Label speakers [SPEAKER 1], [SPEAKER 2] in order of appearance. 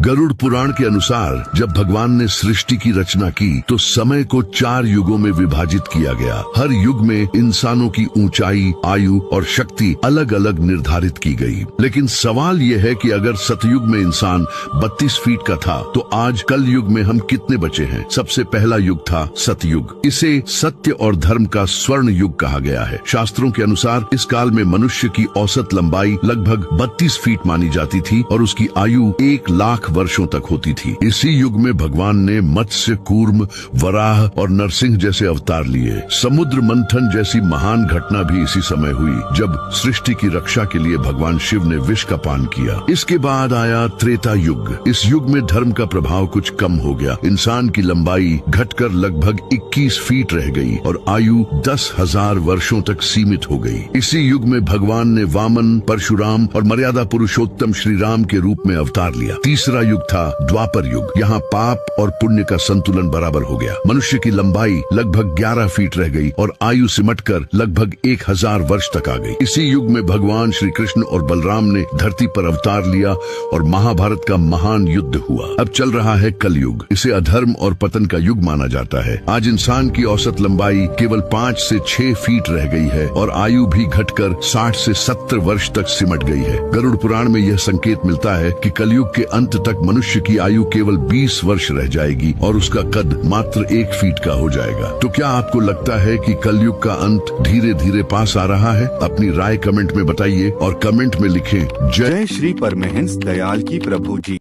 [SPEAKER 1] गरुड़ पुराण के अनुसार जब भगवान ने सृष्टि की रचना की तो समय को 4 युगों में विभाजित किया गया। हर युग में इंसानों की ऊंचाई, आयु और शक्ति अलग अलग निर्धारित की गई। लेकिन सवाल यह है कि अगर सतयुग में इंसान 32 फीट का था तो आज कल युग में हम कितने बचे हैं? सबसे पहला युग था सतयुग। इसे सत्य और धर्म का स्वर्ण युग कहा गया है। शास्त्रों के अनुसार इस काल में मनुष्य की औसत लंबाई लगभग 32 फीट मानी जाती थी और उसकी आयु 1 लाख वर्षों तक होती थी। इसी युग में भगवान ने मत्स्य, कूर्म, वराह और नरसिंह जैसे अवतार लिए। समुद्र मंथन जैसी महान घटना भी इसी समय हुई जब सृष्टि की रक्षा के लिए भगवान शिव ने विष का पान किया। इसके बाद आया त्रेता युग। इस युग में धर्म का प्रभाव कुछ कम हो गया। इंसान की लंबाई घटकर लगभग 21 फीट रह गई और आयु 10,000 वर्षों तक सीमित हो गई। इसी युग में भगवान ने वामन, परशुराम और मर्यादा पुरुषोत्तम श्री राम के रूप में अवतार लिया। तीसरा युग था द्वापर युग। यहाँ पाप और पुण्य का संतुलन बराबर हो गया। मनुष्य की लंबाई लगभग 11 फीट रह गई और आयु सिमटकर लगभग 1000 वर्ष तक आ गई। इसी युग में भगवान श्री कृष्ण और बलराम ने धरती पर अवतार लिया और महाभारत का महान युद्ध हुआ। अब चल रहा है कलयुग। इसे अधर्म और पतन का युग माना जाता है। आज इंसान की औसत लंबाई केवल 5 से 6 फीट रह गई है और आयु भी घटकर 60 से 70 वर्ष तक सिमट गई है। गरुड़ पुराण में यह संकेत मिलता है कि कलयुग के अंत तक मनुष्य की आयु केवल 20 वर्ष रह जाएगी और उसका कद मात्र 1 फीट का हो जाएगा। तो क्या आपको लगता है कि कलयुग का अंत धीरे धीरे पास आ रहा है? अपनी राय कमेंट में बताइए और कमेंट में लिखें जय
[SPEAKER 2] श्री परमहंस दयाल की प्रभु जी।